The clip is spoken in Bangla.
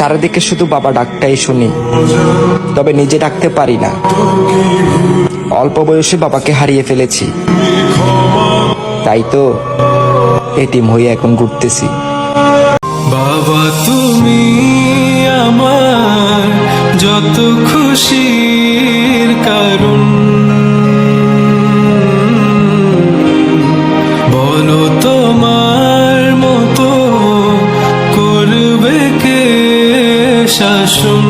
চারিদিকে শুধু বাবা ডাকটাই শুনি, তবে নিজে ডাকতে পারি না। অল্প বয়সে বাবাকে হারিয়ে ফেলেছি, তাই তো এতিম হয়ে এখন ঘুরতেছি। বাবা তুমি আমার যত খুশির কারণ, বলো তোমার মতো করবে কে শাসন।